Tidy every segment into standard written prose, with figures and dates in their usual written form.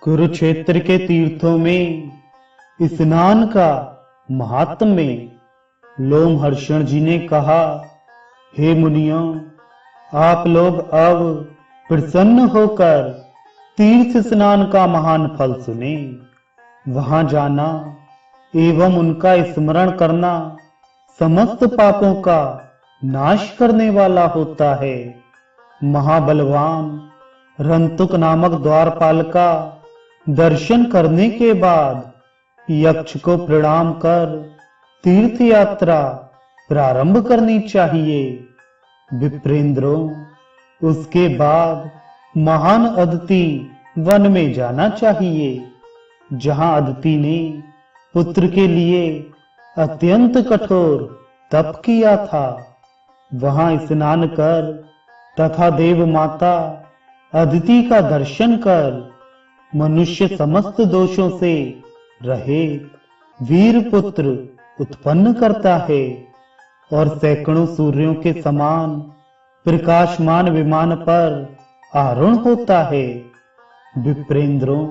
कुरुक्षेत्र के तीर्थों में स्नान का महात्म्य। लोमहर्षण जी ने कहा, हे मुनियों, आप लोग अब प्रसन्न होकर तीर्थ स्नान का महान फल सुने। वहां जाना एवं उनका स्मरण करना समस्त पापों का नाश करने वाला होता है। महाबलवान रंतुक नामक द्वारपाल का दर्शन करने के बाद यक्ष को प्रणाम कर तीर्थ यात्रा प्रारंभ करनी चाहिए। विप्रेंद्रों, उसके बाद महान अदिति वन में जाना चाहिए, जहां अदिति ने पुत्र के लिए अत्यंत कठोर तप किया था। वहां स्नान कर तथा देव माता अदिति का दर्शन कर मनुष्य समस्त दोषों से रहित वीर पुत्र उत्पन्न करता है और सैकड़ों सूर्यों के समान प्रकाशमान विमान पर आरूढ़ होता है। विप्रेंद्रों,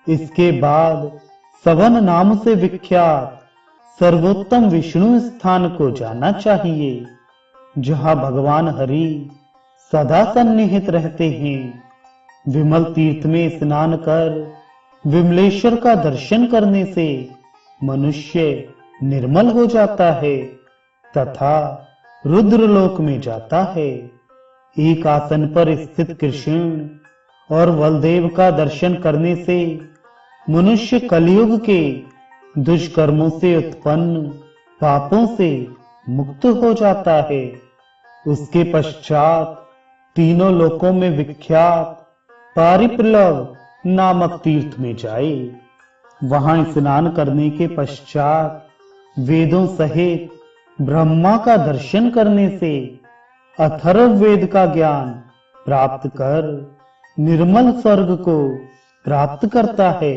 इसके बाद सवन नाम से विख्यात सर्वोत्तम विष्णु स्थान को जाना चाहिए, जहां भगवान हरि सदा सन्निहित रहते हैं। विमल तीर्थ में स्नान कर विमलेश्वर का दर्शन करने से मनुष्य निर्मल हो जाता है तथा रुद्रलोक में जाता है। एक आसन पर स्थित कृष्ण और बलदेव का दर्शन करने से मनुष्य कलयुग के दुष्कर्मों से उत्पन्न पापों से मुक्त हो जाता है। उसके पश्चात तीनों लोकों में विख्यात पारिप्लव नामक तीर्थ में जाए। वहां स्नान करने के पश्चात वेदों सहित ब्रह्मा का दर्शन करने से अथर्ववेद का ज्ञान प्राप्त कर निर्मल स्वर्ग को प्राप्त करता है।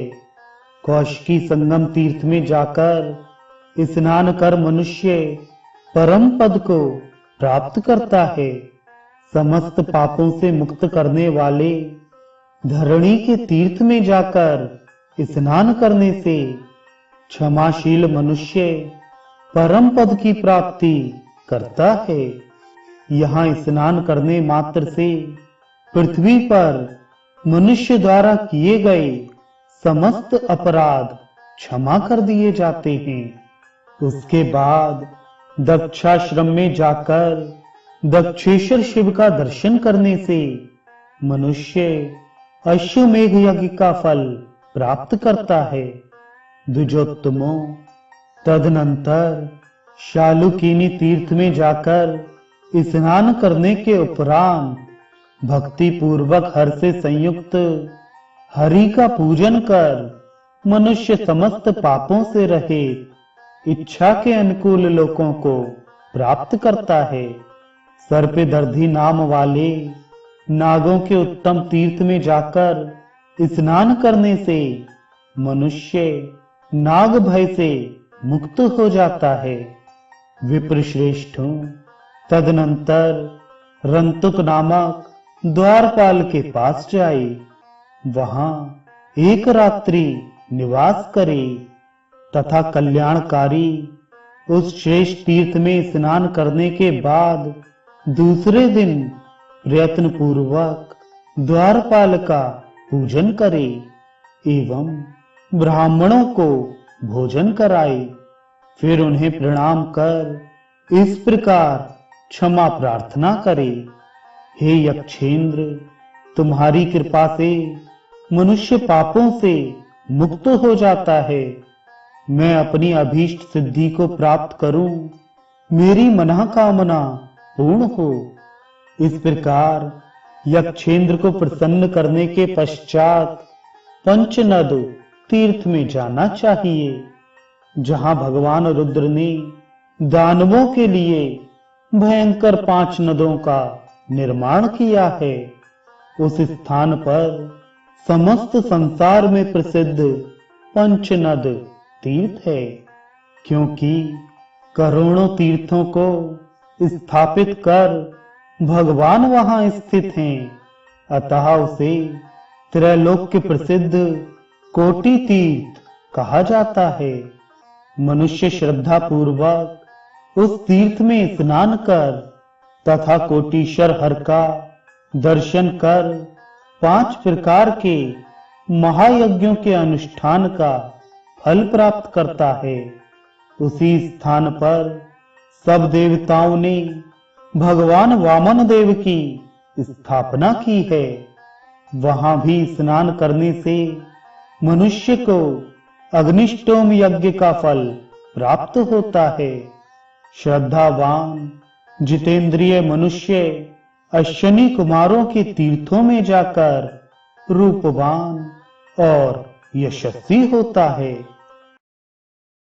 कौशिकी संगम तीर्थ में जाकर स्नान कर मनुष्य परम पद को प्राप्त करता है। समस्त पापों से मुक्त करने वाले धरणी के तीर्थ में जाकर स्नान करने से क्षमाशील मनुष्य परम पद की प्राप्ति करता है। यहाँ स्नान करने मात्र से पृथ्वी पर मनुष्य द्वारा किए गए समस्त अपराध क्षमा कर दिए जाते हैं। उसके बाद दक्षाश्रम में जाकर दक्षेश्वर शिव का दर्शन करने से मनुष्य अश्वमेघ यज्ञ का फल प्राप्त करता है। द्विजोत्तमों, तदनंतर शालुकीनी तीर्थ में जाकर स्नान करने के उपरांत भक्ति पूर्वक हर से संयुक्त हरि का पूजन कर मनुष्य समस्त पापों से रहित इच्छा के अनुकूल लोकों को प्राप्त करता है। सर्पदर्धी नाम वाले नागों के उत्तम तीर्थ में जाकर स्नान करने से मनुष्य नाग भय से मुक्त हो जाता है। विप्रश्रेष्ठों, तदनंतर रंतुक नामक द्वारपाल के पास जाए। वहां एक रात्रि निवास करे तथा कल्याणकारी उस श्रेष्ठ तीर्थ में स्नान करने के बाद दूसरे दिन प्रयत्न पूर्वक द्वारपाल का पूजन करे एवं ब्राह्मणों को भोजन कराए। फिर उन्हें प्रणाम कर इस प्रकार क्षमा प्रार्थना करे, हे यक्षेंद्र, तुम्हारी कृपा से मनुष्य पापों से मुक्त हो जाता है। मैं अपनी अभीष्ट सिद्धि को प्राप्त करूं, मेरी मनोकामना पूर्ण हो। इस प्रकार यक्षेंद्र को प्रसन्न करने के पश्चात पंचनद तीर्थ में जाना चाहिए, जहां भगवान रुद्र ने दानवों के लिए भयंकर 5 नदों का निर्माण किया है। उस स्थान पर समस्त संसार में प्रसिद्ध पंचनद तीर्थ है, क्योंकि करोड़ों तीर्थों को स्थापित कर भगवान वहां स्थित हैं। अतः उसे त्रैलोक्य प्रसिद्ध कोटि तीर्थ कहा जाता है। मनुष्य श्रद्धा पूर्वक उस तीर्थ में स्नान कर तथा कोटीश्वर हर का दर्शन कर 5 प्रकार के महायज्ञों के अनुष्ठान का फल प्राप्त करता है। उसी स्थान पर सब देवताओं ने भगवान वामन देव की स्थापना की है। वहां भी स्नान करने से मनुष्य को अग्निष्टोम यज्ञ का फल प्राप्त होता है। श्रद्धावान जितेंद्रिय मनुष्य अश्विनी कुमारों के तीर्थों में जाकर रूपवान और यशस्वी होता है।